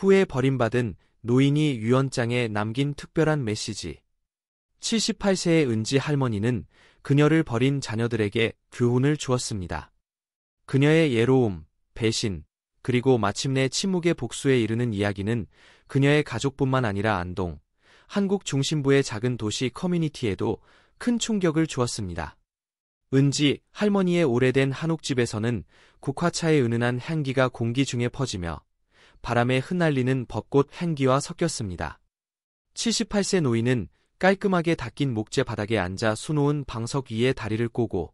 후에 버림받은 노인이 유언장에 남긴 특별한 메시지. 78세의 은지 할머니는 그녀를 버린 자녀들에게 교훈을 주었습니다. 그녀의 예로움, 배신, 그리고 마침내 침묵의 복수에 이르는 이야기는 그녀의 가족뿐만 아니라 안동, 한국 중심부의 작은 도시 커뮤니티에도 큰 충격을 주었습니다. 은지 할머니의 오래된 한옥집에서는 국화차의 은은한 향기가 공기 중에 퍼지며 바람에 흩날리는 벚꽃 향기와 섞였습니다. 78세 노인은 깔끔하게 닦인 목재 바닥에 앉아 수놓은 방석 위에 다리를 꼬고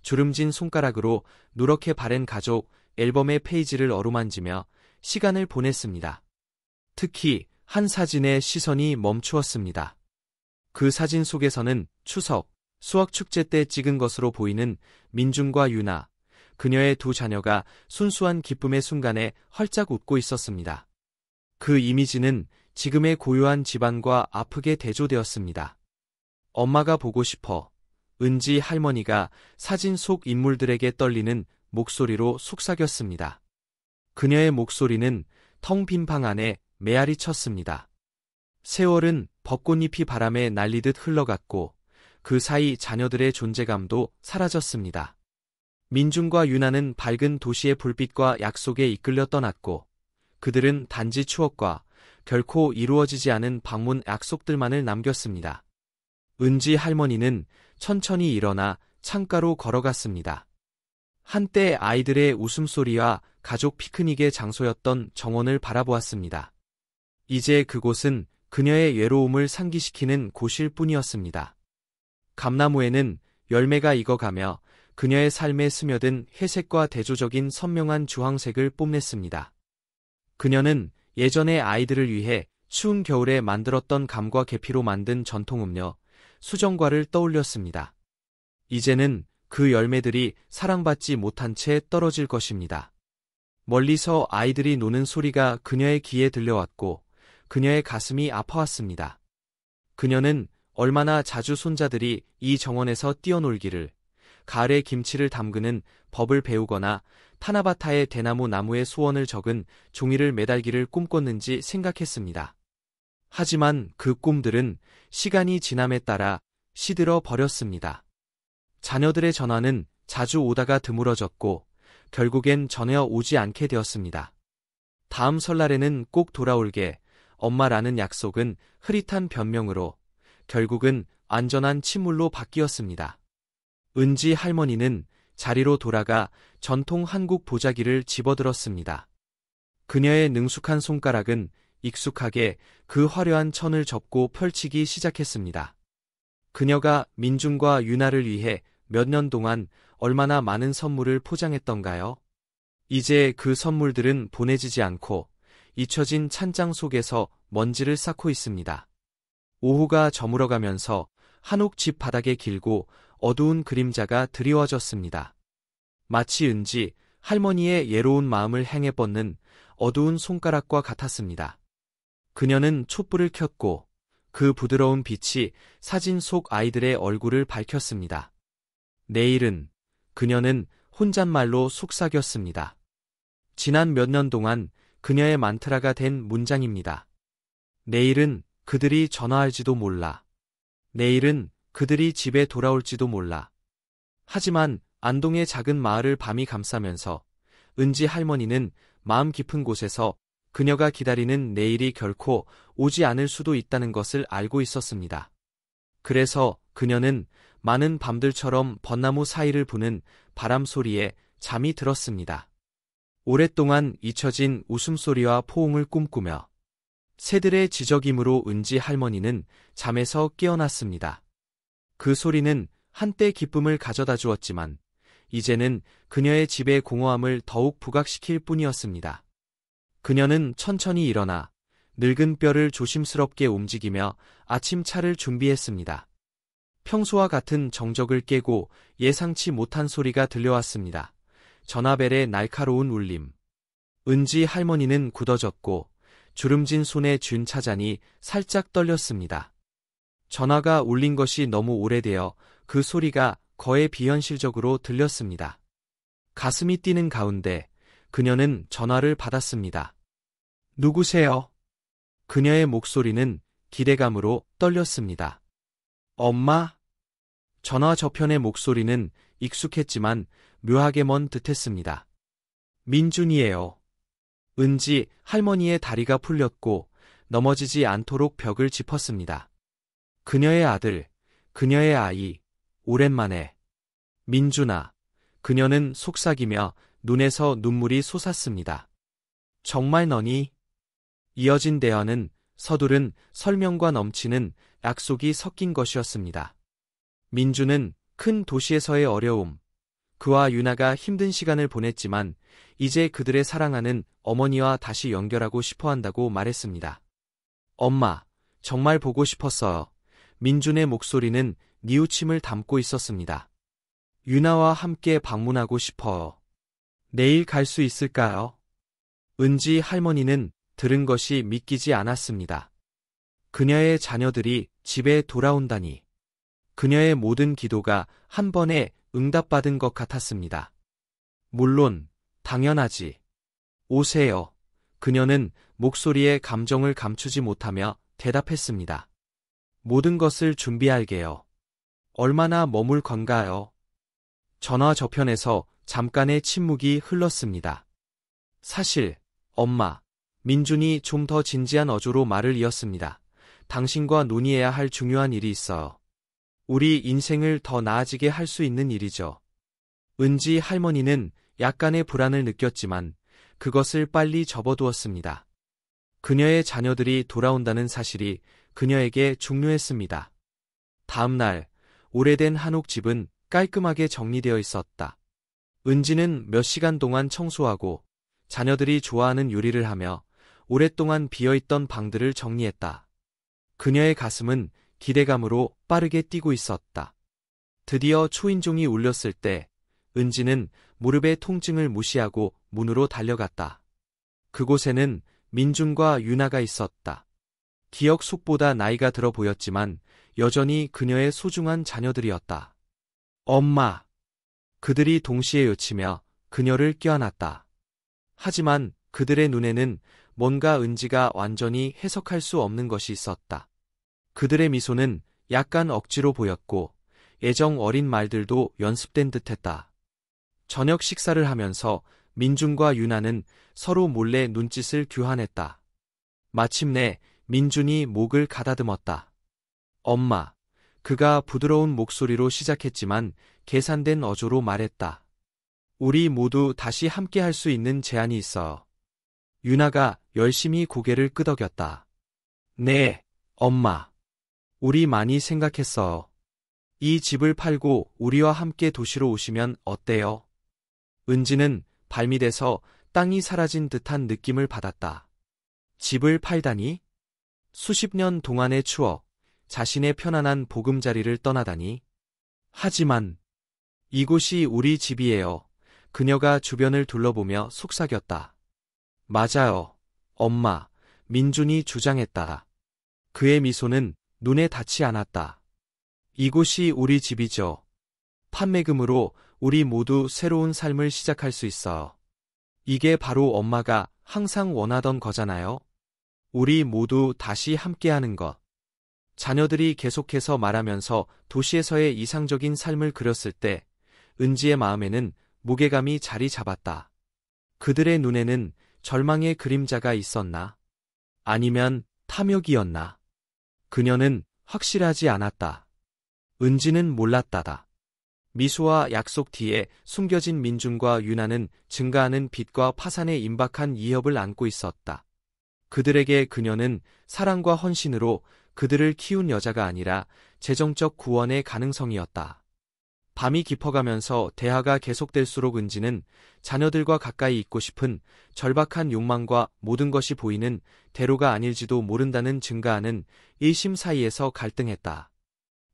주름진 손가락으로 누렇게 바랜 가족 앨범의 페이지를 어루만지며 시간을 보냈습니다. 특히 한 사진에 시선이 멈추었습니다. 그 사진 속에서는 추석, 수학축제 때 찍은 것으로 보이는 민중과 유나, 그녀의 두 자녀가 순수한 기쁨의 순간에 헐짝 웃고 있었습니다. 그 이미지는 지금의 고요한 집안과 아프게 대조되었습니다. 엄마가 보고 싶어. 은지 할머니가 사진 속 인물들에게 떨리는 목소리로 속삭였습니다. 그녀의 목소리는 텅 빈 방 안에 메아리 쳤습니다. 세월은 벚꽃잎이 바람에 날리듯 흘러갔고 그 사이 자녀들의 존재감도 사라졌습니다. 민중과 유나는 밝은 도시의 불빛과 약속에 이끌려 떠났고 그들은 단지 추억과 결코 이루어지지 않은 방문 약속들만을 남겼습니다. 은지 할머니는 천천히 일어나 창가로 걸어갔습니다. 한때 아이들의 웃음소리와 가족 피크닉의 장소였던 정원을 바라보았습니다. 이제 그곳은 그녀의 외로움을 상기시키는 곳일 뿐이었습니다. 감나무에는 열매가 익어가며 그녀의 삶에 스며든 회색과 대조적인 선명한 주황색을 뽐냈습니다. 그녀는 예전에 아이들을 위해 추운 겨울에 만들었던 감과 계피로 만든 전통 음료, 수정과를 떠올렸습니다. 이제는 그 열매들이 사랑받지 못한 채 떨어질 것입니다. 멀리서 아이들이 노는 소리가 그녀의 귀에 들려왔고 그녀의 가슴이 아파왔습니다. 그녀는 얼마나 자주 손자들이 이 정원에서 뛰어놀기를, 가을에 김치를 담그는 법을 배우거나 타나바타의 대나무 나무에 소원을 적은 종이를 매달기를 꿈꿨는지 생각했습니다. 하지만 그 꿈들은 시간이 지남에 따라 시들어 버렸습니다. 자녀들의 전화는 자주 오다가 드물어졌고 결국엔 전혀 오지 않게 되었습니다. 다음 설날에는 꼭 돌아올게, 엄마라는 약속은 흐릿한 변명으로 결국은 안전한 침울로 바뀌었습니다. 은지 할머니는 자리로 돌아가 전통 한국 보자기를 집어들었습니다. 그녀의 능숙한 손가락은 익숙하게 그 화려한 천을 접고 펼치기 시작했습니다. 그녀가 민중과 유나를 위해 몇 년 동안 얼마나 많은 선물을 포장했던가요? 이제 그 선물들은 보내지지 않고 잊혀진 찬장 속에서 먼지를 쌓고 있습니다. 오후가 저물어가면서 한옥 집 바닥에 길고 어두운 그림자가 드리워졌습니다. 마치 은지 할머니의 예로운 마음을 향해 뻗는 어두운 손가락과 같았습니다. 그녀는 촛불을 켰고 그 부드러운 빛이 사진 속 아이들의 얼굴을 밝혔습니다. 내일은, 그녀는 혼잣말로 속삭였습니다. 지난 몇 년 동안 그녀의 만트라가 된 문장입니다. 내일은 그들이 전화할지도 몰라. 내일은 그들이 집에 돌아올지도 몰라. 하지만 안동의 작은 마을을 밤이 감싸면서 은지 할머니는 마음 깊은 곳에서 그녀가 기다리는 내일이 결코 오지 않을 수도 있다는 것을 알고 있었습니다. 그래서 그녀는 많은 밤들처럼 벚나무 사이를 부는 바람 소리에 잠이 들었습니다. 오랫동안 잊혀진 웃음소리와 포옹을 꿈꾸며 새들의 지저귀므로 은지 할머니는 잠에서 깨어났습니다. 그 소리는 한때 기쁨을 가져다 주었지만 이제는 그녀의 집의 공허함을 더욱 부각시킬 뿐이었습니다. 그녀는 천천히 일어나 늙은 뼈를 조심스럽게 움직이며 아침차를 준비했습니다. 평소와 같은 정적을 깨고 예상치 못한 소리가 들려왔습니다. 전화벨의 날카로운 울림. 은지 할머니는 굳어졌고 주름진 손에 쥔 차잔이 살짝 떨렸습니다. 전화가 울린 것이 너무 오래되어 그 소리가 거의 비현실적으로 들렸습니다. 가슴이 뛰는 가운데 그녀는 전화를 받았습니다. 누구세요? 그녀의 목소리는 기대감으로 떨렸습니다. 엄마? 전화 저편의 목소리는 익숙했지만 묘하게 먼 듯했습니다. 민준이에요. 은지 할머니의 다리가 풀렸고 넘어지지 않도록 벽을 짚었습니다. 그녀의 아들, 그녀의 아이, 오랜만에. 민준아. 그녀는 속삭이며 눈에서 눈물이 솟았습니다. 정말 너니? 이어진 대화는 서두른 설명과 넘치는 약속이 섞인 것이었습니다. 민준은 큰 도시에서의 어려움, 그와 유나가 힘든 시간을 보냈지만 이제 그들의 사랑하는 어머니와 다시 연결하고 싶어 한다고 말했습니다. 엄마, 정말 보고 싶었어요. 민준의 목소리는 뉘우침을 담고 있었습니다. 유나와 함께 방문하고 싶어요. 내일 갈 수 있을까요? 은지 할머니는 들은 것이 믿기지 않았습니다. 그녀의 자녀들이 집에 돌아온다니. 그녀의 모든 기도가 한 번에 응답받은 것 같았습니다. 물론, 당연하지. 오세요. 그녀는 목소리에 감정을 감추지 못하며 대답했습니다. 모든 것을 준비할게요. 얼마나 머물 건가요? 전화 저편에서 잠깐의 침묵이 흘렀습니다. 사실, 엄마, 민준이 좀 더 진지한 어조로 말을 이었습니다. 당신과 논의해야 할 중요한 일이 있어요. 우리 인생을 더 나아지게 할 수 있는 일이죠. 은지 할머니는 약간의 불안을 느꼈지만 그것을 빨리 접어두었습니다. 그녀의 자녀들이 돌아온다는 사실이 그녀에게 중요했습니다. 다음 날, 오래된 한옥집은 깔끔하게 정리되어 있었다. 은지는 몇 시간 동안 청소하고 자녀들이 좋아하는 요리를 하며 오랫동안 비어있던 방들을 정리했다. 그녀의 가슴은 기대감으로 빠르게 뛰고 있었다. 드디어 초인종이 울렸을 때 은지는 무릎의 통증을 무시하고 문으로 달려갔다. 그곳에는 민준과 유나가 있었다. 기억 속보다 나이가 들어 보였지만 여전히 그녀의 소중한 자녀들이었다. 엄마! 그들이 동시에 외치며 그녀를 껴안았다. 하지만 그들의 눈에는 뭔가 은지가 완전히 해석할 수 없는 것이 있었다. 그들의 미소는 약간 억지로 보였고 애정 어린 말들도 연습된 듯했다. 저녁 식사를 하면서 민준과 유나는 서로 몰래 눈짓을 교환했다. 마침내 민준이 목을 가다듬었다. 엄마, 그가 부드러운 목소리로 시작했지만 계산된 어조로 말했다. 우리 모두 다시 함께 할 수 있는 제안이 있어. 유나가 열심히 고개를 끄덕였다. 네, 엄마. 우리 많이 생각했어요. 이 집을 팔고 우리와 함께 도시로 오시면 어때요? 은지는 발밑에서 땅이 사라진 듯한 느낌을 받았다. 집을 팔다니? 수십 년 동안의 추억, 자신의 편안한 보금자리를 떠나다니? 하지만 이곳이 우리 집이에요. 그녀가 주변을 둘러보며 속삭였다. 맞아요, 엄마. 민준이 주장했다. 그의 미소는 눈에 닿지 않았다. 이곳이 우리 집이죠. 판매금으로 우리 모두 새로운 삶을 시작할 수 있어. 이게 바로 엄마가 항상 원하던 거잖아요. 우리 모두 다시 함께하는 것. 자녀들이 계속해서 말하면서 도시에서의 이상적인 삶을 그렸을 때 은지의 마음에는 무게감이 자리 잡았다. 그들의 눈에는 절망의 그림자가 있었나? 아니면 탐욕이었나? 그녀는 확실하지 않았다. 은지는 몰랐다다. 미소와 약속 뒤에 숨겨진 민준과 유나는 증가하는 빚과 파산의 임박한 이협을 안고 있었다. 그들에게 그녀는 사랑과 헌신으로 그들을 키운 여자가 아니라 재정적 구원의 가능성이었다. 밤이 깊어가면서 대화가 계속될수록 은지는 자녀들과 가까이 있고 싶은 절박한 욕망과 모든 것이 보이는 대로가 아닐지도 모른다는 증가하는 일심 사이에서 갈등했다.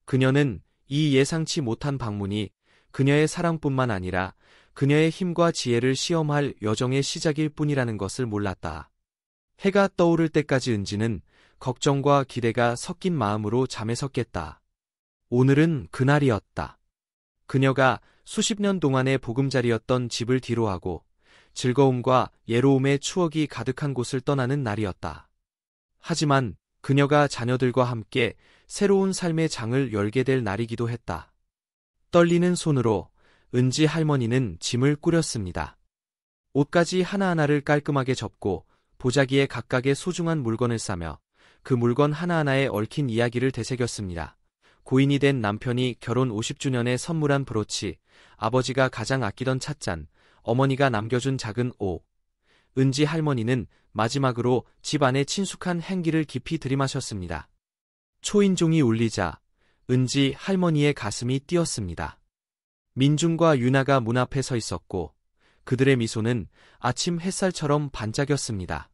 그녀는 이 예상치 못한 방문이 그녀의 사랑뿐만 아니라 그녀의 힘과 지혜를 시험할 여정의 시작일 뿐이라는 것을 몰랐다. 해가 떠오를 때까지 은지는 걱정과 기대가 섞인 마음으로 잠에서 깼다. 오늘은 그날이었다. 그녀가 수십 년 동안의 보금자리였던 집을 뒤로하고 즐거움과 예로움의 추억이 가득한 곳을 떠나는 날이었다. 하지만 그녀가 자녀들과 함께 새로운 삶의 장을 열게 될 날이기도 했다. 떨리는 손으로 은지 할머니는 짐을 꾸렸습니다. 옷가지 하나하나를 깔끔하게 접고 보자기에 각각의 소중한 물건을 싸며 그 물건 하나하나에 얽힌 이야기를 되새겼습니다. 고인이 된 남편이 결혼 50주년에 선물한 브로치, 아버지가 가장 아끼던 찻잔, 어머니가 남겨준 작은 옷. 은지 할머니는 마지막으로 집 안에 친숙한 향기를 깊이 들이마셨습니다. 초인종이 울리자 은지 할머니의 가슴이 뛰었습니다. 민준과 유나가 문 앞에 서 있었고 그들의 미소는 아침 햇살처럼 반짝였습니다.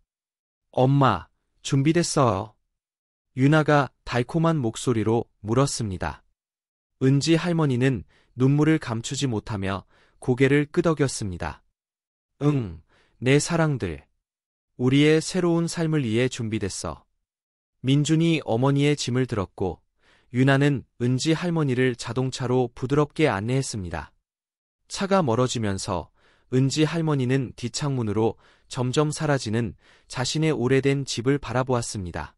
엄마, 준비됐어요. 유나가 달콤한 목소리로 물었습니다. 은지 할머니는 눈물을 감추지 못하며 고개를 끄덕였습니다. 응, 내 사랑들. 우리의 새로운 삶을 위해 준비됐어. 민준이 어머니의 짐을 들었고 유나는 은지 할머니를 자동차로 부드럽게 안내했습니다. 차가 멀어지면서 은지 할머니는 뒷창문으로 점점 사라지는 자신의 오래된 집을 바라보았습니다.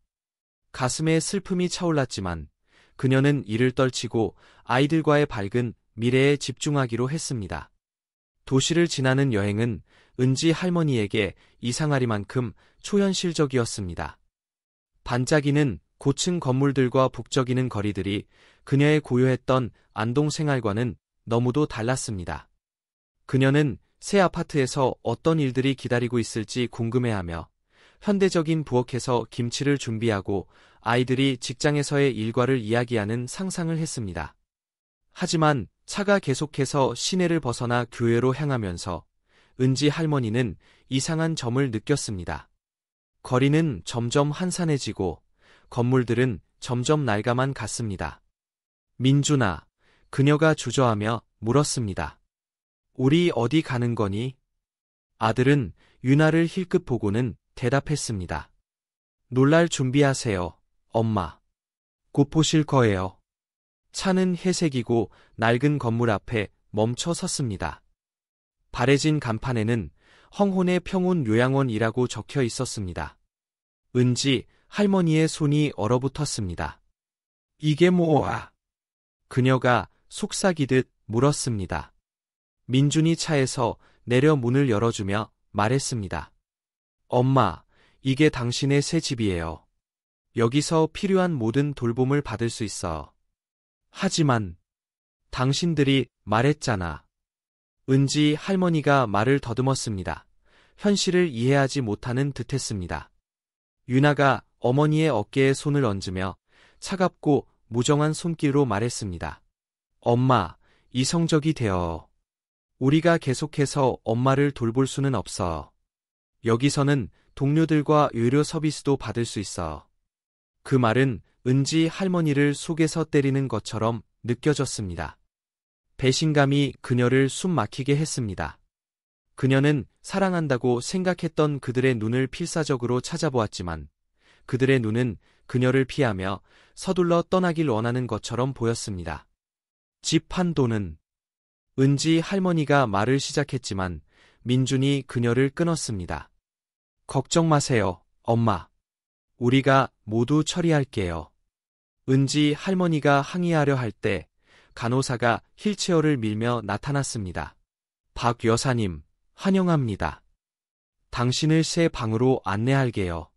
가슴에 슬픔이 차올랐지만 그녀는 이를 떨치고 아이들과의 밝은 미래에 집중하기로 했습니다. 도시를 지나는 여행은 은지 할머니에게 이상하리만큼 초현실적이었습니다. 반짝이는 고층 건물들과 북적이는 거리들이 그녀의 고요했던 안동 생활과는 너무도 달랐습니다. 그녀는 새 아파트에서 어떤 일들이 기다리고 있을지 궁금해하며 현대적인 부엌에서 김치를 준비하고 아이들이 직장에서의 일과를 이야기하는 상상을 했습니다. 하지만 차가 계속해서 시내를 벗어나 교외로 향하면서 은지 할머니는 이상한 점을 느꼈습니다. 거리는 점점 한산해지고 건물들은 점점 낡아만 갔습니다. 민준아, 그녀가 주저하며 물었습니다. 우리 어디 가는 거니? 아들은 유나를 힐끗 보고는 대답했습니다. 놀랄 준비하세요, 엄마. 곧 보실 거예요. 차는 회색이고 낡은 건물 앞에 멈춰 섰습니다. 바래진 간판에는 헝혼의 평온 요양원이라고 적혀 있었습니다. 은지 할머니의 손이 얼어붙었습니다. 이게 뭐야? 그녀가 속삭이듯 물었습니다. 민준이 차에서 내려 문을 열어주며 말했습니다. 엄마, 이게 당신의 새 집이에요. 여기서 필요한 모든 돌봄을 받을 수 있어. 하지만 당신들이 말했잖아. 은지 할머니가 말을 더듬었습니다. 현실을 이해하지 못하는 듯했습니다. 유나가 어머니의 어깨에 손을 얹으며 차갑고 무정한 손길로 말했습니다. 엄마, 이성적이 되어. 우리가 계속해서 엄마를 돌볼 수는 없어. 여기서는 동료들과 의료 서비스도 받을 수 있어. 그 말은 은지 할머니를 속에서 때리는 것처럼 느껴졌습니다. 배신감이 그녀를 숨 막히게 했습니다. 그녀는 사랑한다고 생각했던 그들의 눈을 필사적으로 찾아보았지만 그들의 눈은 그녀를 피하며 서둘러 떠나길 원하는 것처럼 보였습니다. 집 한도는 은지 할머니가 말을 시작했지만 민준이 그녀를 끊었습니다. 걱정 마세요, 엄마. 우리가 모두 처리할게요. 은지 할머니가 항의하려 할 때 간호사가 휠체어를 밀며 나타났습니다. 박 여사님, 환영합니다. 당신을 새 방으로 안내할게요.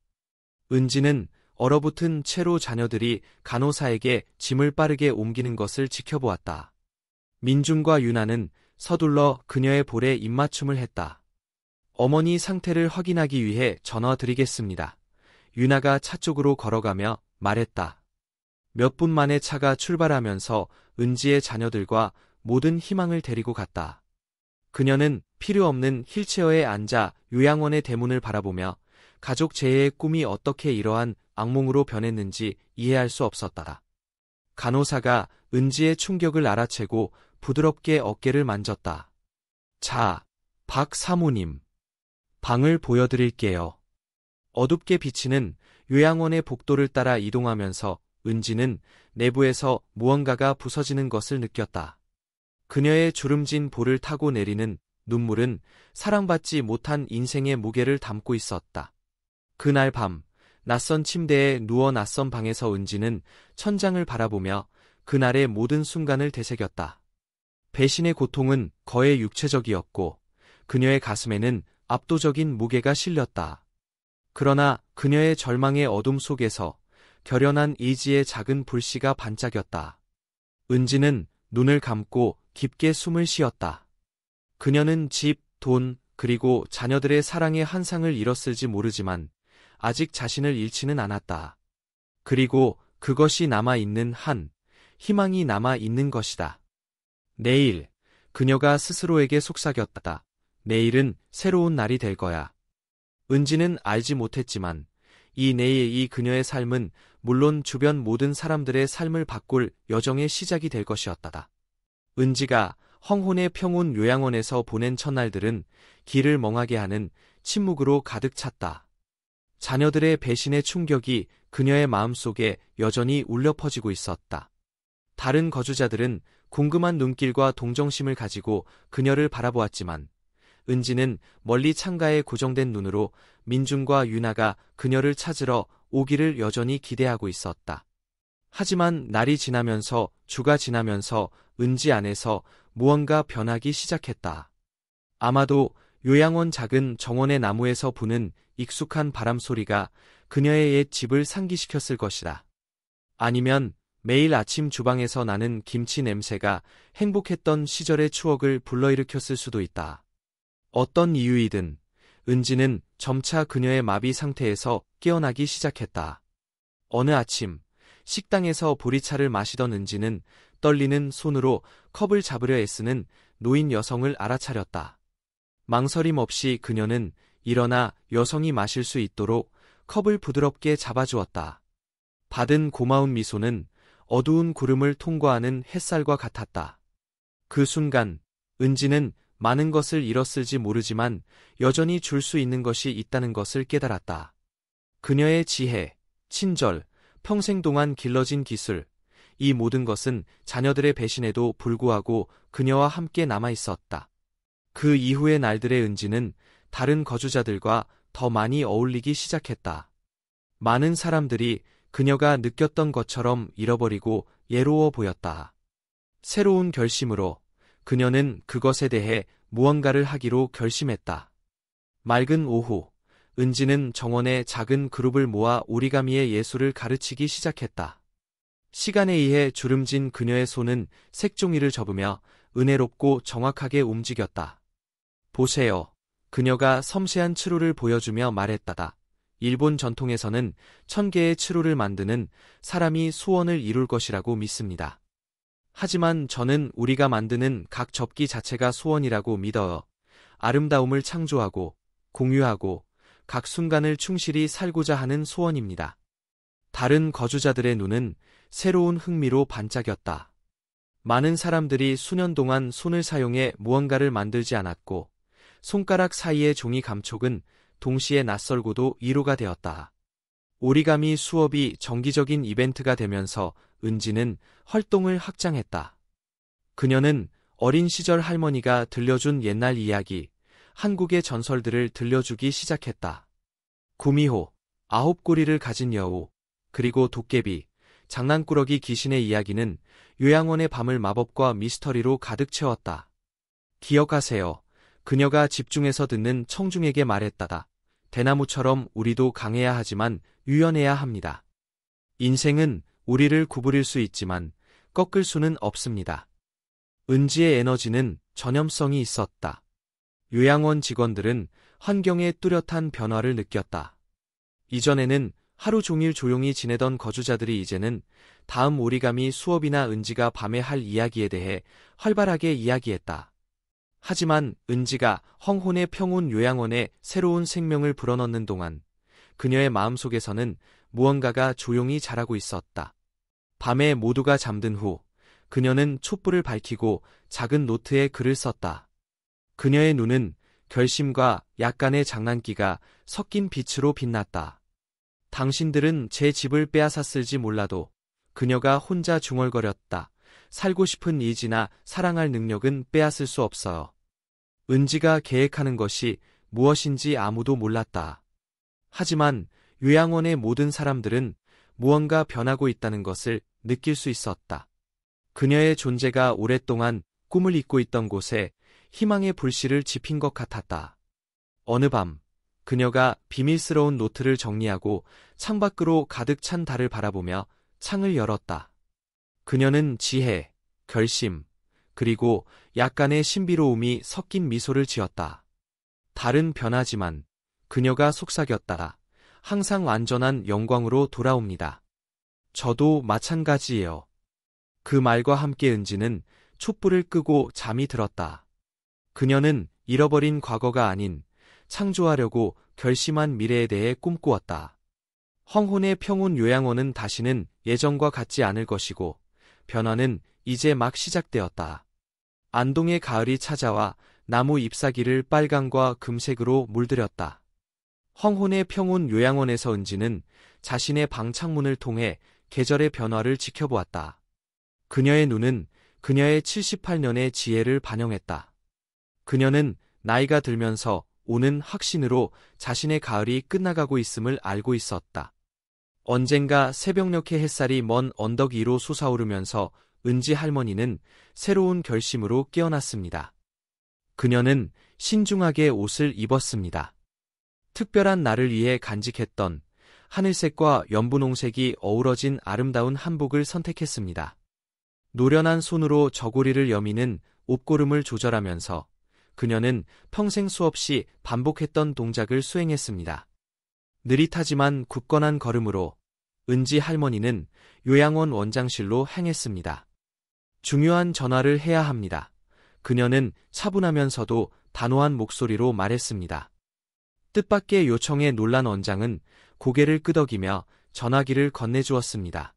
은지는 얼어붙은 채로 자녀들이 간호사에게 짐을 빠르게 옮기는 것을 지켜보았다. 민준과 유나는 서둘러 그녀의 볼에 입맞춤을 했다. 어머니 상태를 확인하기 위해 전화 드리겠습니다. 유나가 차 쪽으로 걸어가며 말했다. 몇 분 만에 차가 출발하면서 은지의 자녀들과 모든 희망을 데리고 갔다. 그녀는 필요 없는 휠체어에 앉아 요양원의 대문을 바라보며 가족 재해의 꿈이 어떻게 이러한 악몽으로 변했는지 이해할 수 없었다. 간호사가 은지의 충격을 알아채고 부드럽게 어깨를 만졌다. 자, 박 사모님. 방을 보여드릴게요. 어둡게 비치는 요양원의 복도를 따라 이동하면서 은지는 내부에서 무언가가 부서지는 것을 느꼈다. 그녀의 주름진 볼을 타고 내리는 눈물은 사랑받지 못한 인생의 무게를 담고 있었다. 그날 밤, 낯선 침대에 누워 낯선 방에서 은지는 천장을 바라보며 그날의 모든 순간을 되새겼다. 배신의 고통은 거의 육체적이었고 그녀의 가슴에는 압도적인 무게가 실렸다. 그러나 그녀의 절망의 어둠 속에서 결연한 의지의 작은 불씨가 반짝였다. 은지는 눈을 감고 깊게 숨을 쉬었다. 그녀는 집, 돈, 그리고 자녀들의 사랑의 한 상을 잃었을지 모르지만 아직 자신을 잃지는 않았다. 그리고 그것이 남아있는 한 희망이 남아있는 것이다. 내일, 그녀가 스스로에게 속삭였다. 내일은 새로운 날이 될 거야. 은지는 알지 못했지만 이 내일이 그녀의 삶은 물론 주변 모든 사람들의 삶을 바꿀 여정의 시작이 될 것이었다. 은지가 황혼의 평온 요양원에서 보낸 첫날들은 길을 멍하게 하는 침묵으로 가득 찼다. 자녀들의 배신의 충격이 그녀의 마음속에 여전히 울려 퍼지고 있었다. 다른 거주자들은 궁금한 눈길과 동정심을 가지고 그녀를 바라보았지만 은지는 멀리 창가에 고정된 눈으로 민중과 유나가 그녀를 찾으러 오기를 여전히 기대하고 있었다. 하지만 날이 지나면서 주가 지나면서 은지 안에서 무언가 변하기 시작했다. 아마도 요양원 작은 정원의 나무에서 부는 익숙한 바람 소리가 그녀의 옛 집을 상기시켰을 것이다. 아니면 매일 아침 주방에서 나는 김치 냄새가 행복했던 시절의 추억을 불러일으켰을 수도 있다. 어떤 이유이든 은지는 점차 그녀의 마비 상태에서 깨어나기 시작했다. 어느 아침 식당에서 보리차를 마시던 은지는 떨리는 손으로 컵을 잡으려 애쓰는 노인 여성을 알아차렸다. 망설임 없이 그녀는 일어나 여성이 마실 수 있도록 컵을 부드럽게 잡아주었다. 받은 고마운 미소는 어두운 구름을 통과하는 햇살과 같았다. 그 순간 은지는 많은 것을 잃었을지 모르지만 여전히 줄 수 있는 것이 있다는 것을 깨달았다. 그녀의 지혜, 친절, 평생 동안 길러진 기술, 이 모든 것은 자녀들의 배신에도 불구하고 그녀와 함께 남아 있었다. 그 이후의 날들의 은지는 다른 거주자들과 더 많이 어울리기 시작했다. 많은 사람들이 그녀가 느꼈던 것처럼 잃어버리고 예로워 보였다. 새로운 결심으로 그녀는 그것에 대해 무언가를 하기로 결심했다. 맑은 오후, 은지는 정원의 작은 그룹을 모아 오리가미의 예술을 가르치기 시작했다. 시간에 의해 주름진 그녀의 손은 색종이를 접으며 은혜롭고 정확하게 움직였다. 보세요. 그녀가 섬세한 츠루를 보여주며 말했다. 일본 전통에서는 1000개의 츠루를 만드는 사람이 소원을 이룰 것이라고 믿습니다. 하지만 저는 우리가 만드는 각 접기 자체가 소원이라고 믿어요. 아름다움을 창조하고 공유하고 각 순간을 충실히 살고자 하는 소원입니다. 다른 거주자들의 눈은 새로운 흥미로 반짝였다. 많은 사람들이 수년 동안 손을 사용해 무언가를 만들지 않았고 손가락 사이의 종이 감촉은 동시에 낯설고도 위로가 되었다. 오리가미 수업이 정기적인 이벤트가 되면서 은지는 활동을 확장했다. 그녀는 어린 시절 할머니가 들려준 옛날 이야기, 한국의 전설들을 들려주기 시작했다. 구미호, 9꼬리를 가진 여우, 그리고 도깨비, 장난꾸러기 귀신의 이야기는 요양원의 밤을 마법과 미스터리로 가득 채웠다. 기억하세요. 그녀가 집중해서 듣는 청중에게 말했다. 대나무처럼 우리도 강해야 하지만 유연해야 합니다. 인생은 우리를 구부릴 수 있지만 꺾을 수는 없습니다. 은지의 에너지는 전염성이 있었다. 요양원 직원들은 환경에 뚜렷한 변화를 느꼈다. 이전에는 하루 종일 조용히 지내던 거주자들이 이제는 다음 오리가미 수업이나 은지가 밤에 할 이야기에 대해 활발하게 이야기했다. 하지만 은지가 황혼의 평온 요양원에 새로운 생명을 불어넣는 동안 그녀의 마음속에서는 무언가가 조용히 자라고 있었다. 밤에 모두가 잠든 후 그녀는 촛불을 밝히고 작은 노트에 글을 썼다. 그녀의 눈은 결심과 약간의 장난기가 섞인 빛으로 빛났다. 당신들은 제 집을 빼앗았을지 몰라도 그녀가 혼자 중얼거렸다. 살고 싶은 의지나 사랑할 능력은 빼앗을 수 없어요. 은지가 계획하는 것이 무엇인지 아무도 몰랐다. 하지만 요양원의 모든 사람들은 무언가 변하고 있다는 것을 느낄 수 있었다. 그녀의 존재가 오랫동안 꿈을 잇고 있던 곳에 희망의 불씨를 지핀 것 같았다. 어느 밤, 그녀가 비밀스러운 노트를 정리하고 창밖으로 가득 찬 달을 바라보며 창을 열었다. 그녀는 지혜, 결심, 그리고 약간의 신비로움이 섞인 미소를 지었다. 달은 변하지만 그녀가 속삭였다. 항상 완전한 영광으로 돌아옵니다. 저도 마찬가지예요. 그 말과 함께 은지는 촛불을 끄고 잠이 들었다. 그녀는 잃어버린 과거가 아닌 창조하려고 결심한 미래에 대해 꿈꾸었다. 헝혼의 평온 요양원은 다시는 예전과 같지 않을 것이고 변화는 이제 막 시작되었다. 안동의 가을이 찾아와 나무 잎사귀를 빨강과 금색으로 물들였다. 헝혼의 평온 요양원에서 은지는 자신의 방 창문을 통해 계절의 변화를 지켜보았다. 그녀의 눈은 그녀의 78년의 지혜를 반영했다. 그녀는 나이가 들면서 오는 확신으로 자신의 가을이 끝나가고 있음을 알고 있었다. 언젠가 새벽녘의 햇살이 먼 언덕 위로 솟아오르면서 은지 할머니는 새로운 결심으로 깨어났습니다. 그녀는 신중하게 옷을 입었습니다. 특별한 날을 위해 간직했던 하늘색과 연분홍색이 어우러진 아름다운 한복을 선택했습니다. 노련한 손으로 저고리를 여미는 옷고름을 조절하면서 그녀는 평생 수없이 반복했던 동작을 수행했습니다. 느릿하지만 굳건한 걸음으로 은지 할머니는 요양원 원장실로 향했습니다. 중요한 전화를 해야 합니다. 그녀는 차분하면서도 단호한 목소리로 말했습니다. 뜻밖의 요청에 놀란 원장은 고개를 끄덕이며 전화기를 건네주었습니다.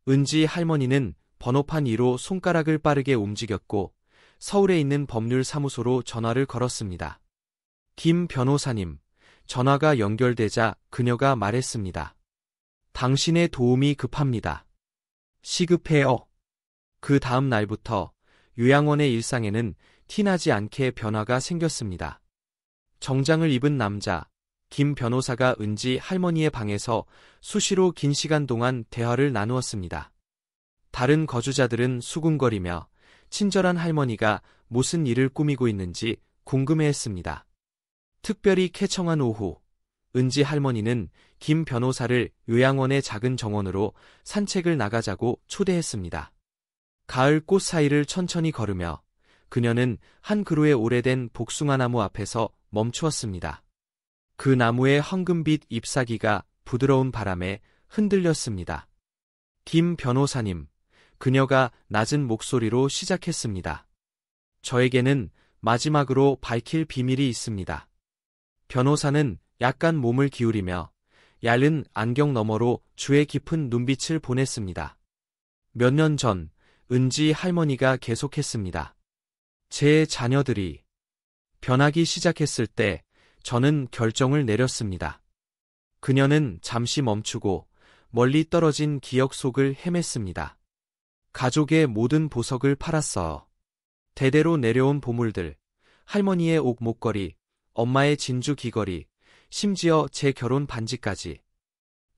은지 할머니는 번호판 위로 손가락을 빠르게 움직였고 서울에 있는 법률사무소로 전화를 걸었습니다. 김 변호사님, 전화가 연결되자 그녀가 말했습니다. 당신의 도움이 급합니다. 시급해요. 그 다음 날부터 요양원의 일상에는 티나지 않게 변화가 생겼습니다. 정장을 입은 남자, 김 변호사가 은지 할머니의 방에서 수시로 긴 시간 동안 대화를 나누었습니다. 다른 거주자들은 수군거리며 친절한 할머니가 무슨 일을 꾸미고 있는지 궁금해했습니다. 특별히 쾌청한 오후, 은지 할머니는 김 변호사를 요양원의 작은 정원으로 산책을 나가자고 초대했습니다. 가을 꽃 사이를 천천히 걸으며 그녀는 한 그루의 오래된 복숭아나무 앞에서 멈추었습니다. 그 나무의 황금빛 잎사귀가 부드러운 바람에 흔들렸습니다. 김 변호사님, 그녀가 낮은 목소리로 시작했습니다. 저에게는 마지막으로 밝힐 비밀이 있습니다. 변호사는 약간 몸을 기울이며 얇은 안경 너머로 주의 깊은 눈빛을 보냈습니다. 몇 년 전 은지 할머니가 계속했습니다. 제 자녀들이 변하기 시작했을 때 저는 결정을 내렸습니다. 그녀는 잠시 멈추고 멀리 떨어진 기억 속을 헤맸습니다. 가족의 모든 보석을 팔았어요. 대대로 내려온 보물들, 할머니의 옥 목걸이, 엄마의 진주 귀걸이, 심지어 제 결혼 반지까지.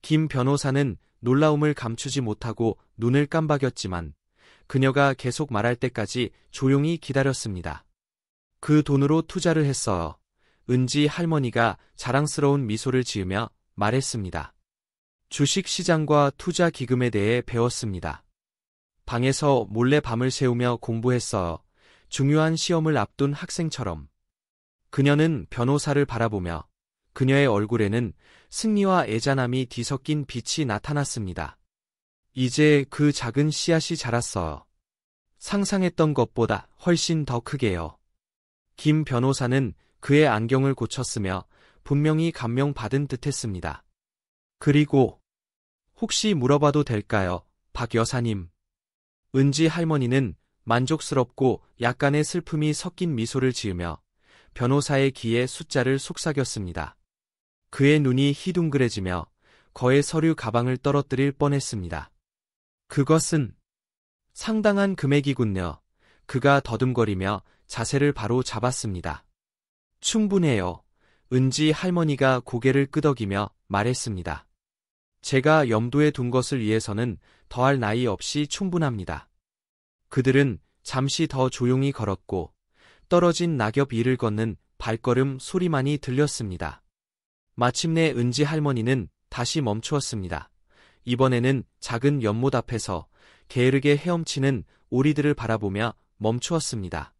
김 변호사는 놀라움을 감추지 못하고 눈을 깜박였지만 그녀가 계속 말할 때까지 조용히 기다렸습니다. 그 돈으로 투자를 했어요. 은지 할머니가 자랑스러운 미소를 지으며 말했습니다. 주식시장과 투자 기금에 대해 배웠습니다. 방에서 몰래 밤을 새우며 공부했어요. 중요한 시험을 앞둔 학생처럼. 그녀는 변호사를 바라보며 그녀의 얼굴에는 승리와 애잔함이 뒤섞인 빛이 나타났습니다. 이제 그 작은 씨앗이 자랐어요. 상상했던 것보다 훨씬 더 크게요. 김 변호사는 그의 안경을 고쳤으며 분명히 감명받은 듯했습니다. 그리고 혹시 물어봐도 될까요, 박 여사님? 은지 할머니는 만족스럽고 약간의 슬픔이 섞인 미소를 지으며 변호사의 귀에 숫자를 속삭였습니다. 그의 눈이 희둥그레지며 거의 서류 가방을 떨어뜨릴 뻔했습니다. 그것은 상당한 금액이군요. 그가 더듬거리며 자세를 바로 잡았습니다. 충분해요. 은지 할머니가 고개를 끄덕이며 말했습니다. 제가 염두에 둔 것을 위해서는 더할 나위 없이 충분합니다. 그들은 잠시 더 조용히 걸었고 떨어진 낙엽 위를 걷는 발걸음 소리만이 들렸습니다. 마침내 은지 할머니는 다시 멈추었습니다. 이번에는 작은 연못 앞에서 게으르게 헤엄치는 오리들을 바라보며 멈추었습니다.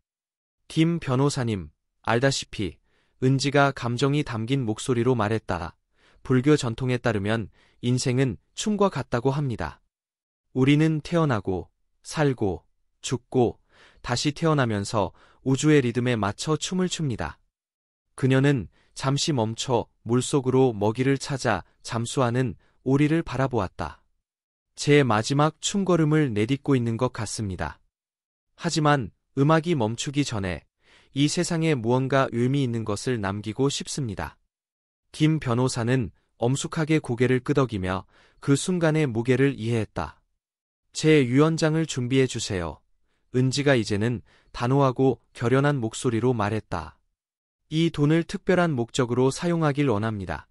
김 변호사님, 알다시피 은지가 감정이 담긴 목소리로 말했다. 불교 전통에 따르면 인생은 춤과 같다고 합니다. 우리는 태어나고 살고 죽고 다시 태어나면서 우주의 리듬에 맞춰 춤을 춥니다. 그녀는 잠시 멈춰 물속으로 먹이를 찾아 잠수하는 오리를 바라보았다. 제 마지막 춤걸음을 내딛고 있는 것 같습니다. 하지만 음악이 멈추기 전에 이 세상에 무언가 의미 있는 것을 남기고 싶습니다. 김 변호사는 엄숙하게 고개를 끄덕이며 그 순간의 무게를 이해했다. 제 유언장을 준비해 주세요. 은지가 이제는 단호하고 결연한 목소리로 말했다. 이 돈을 특별한 목적으로 사용하길 원합니다.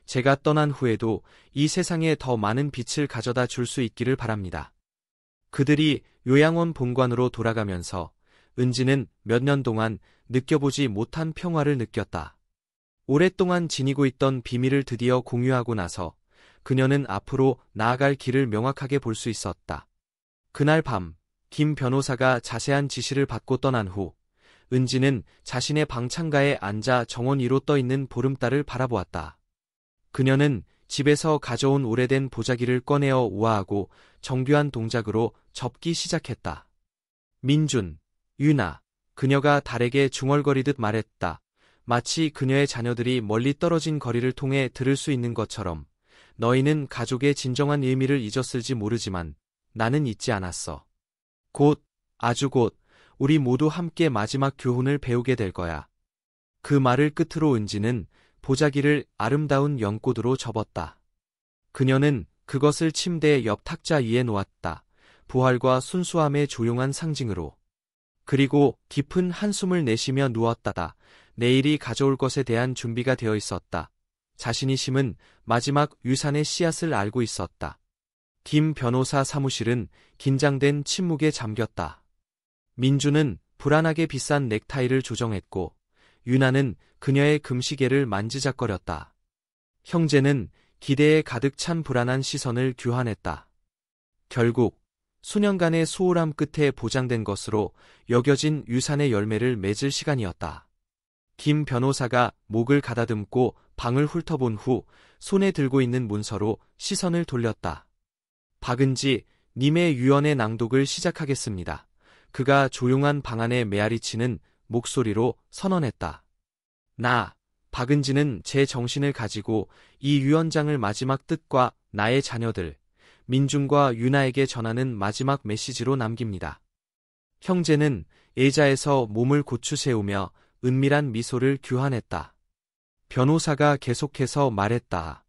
제가 떠난 후에도 이 세상에 더 많은 빛을 가져다 줄 수 있기를 바랍니다. 그들이 요양원 본관으로 돌아가면서 은지는 몇 년 동안 느껴보지 못한 평화를 느꼈다. 오랫동안 지니고 있던 비밀을 드디어 공유하고 나서 그녀는 앞으로 나아갈 길을 명확하게 볼 수 있었다. 그날 밤, 김 변호사가 자세한 지시를 받고 떠난 후 은지는 자신의 방 창가에 앉아 정원 위로 떠있는 보름달을 바라보았다. 그녀는 집에서 가져온 오래된 보자기를 꺼내어 우아하고 정교한 동작으로 접기 시작했다. 민준, 유나, 그녀가 달에게 중얼거리듯 말했다. 마치 그녀의 자녀들이 멀리 떨어진 거리를 통해 들을 수 있는 것처럼 너희는 가족의 진정한 의미를 잊었을지 모르지만 나는 잊지 않았어. 곧, 아주 곧, 우리 모두 함께 마지막 교훈을 배우게 될 거야. 그 말을 끝으로 은지는 보자기를 아름다운 연꽃으로 접었다. 그녀는 그것을 침대 옆 탁자 위에 놓았다. 부활과 순수함의 조용한 상징으로. 그리고 깊은 한숨을 내쉬며 누웠다다. 내일이 가져올 것에 대한 준비가 되어 있었다. 자신이 심은 마지막 유산의 씨앗을 알고 있었다. 김 변호사 사무실은 긴장된 침묵에 잠겼다. 민주는 불안하게 비싼 넥타이를 조정했고 유나는 그녀의 금시계를 만지작거렸다. 형제는 기대에 가득 찬 불안한 시선을 교환했다. 결국 수년간의 소홀함 끝에 보장된 것으로 여겨진 유산의 열매를 맺을 시간이었다. 김 변호사가 목을 가다듬고 방을 훑어본 후 손에 들고 있는 문서로 시선을 돌렸다. 박은지 님의 유언의 낭독을 시작하겠습니다. 그가 조용한 방 안에 메아리치는 목소리로 선언했다. 나, 박은지는 제 정신을 가지고 이 유언장을 마지막 뜻과 나의 자녀들, 민준과 유나에게 전하는 마지막 메시지로 남깁니다. 형제는 의자에서 몸을 고추 세우며 은밀한 미소를 교환했다. 변호사가 계속해서 말했다.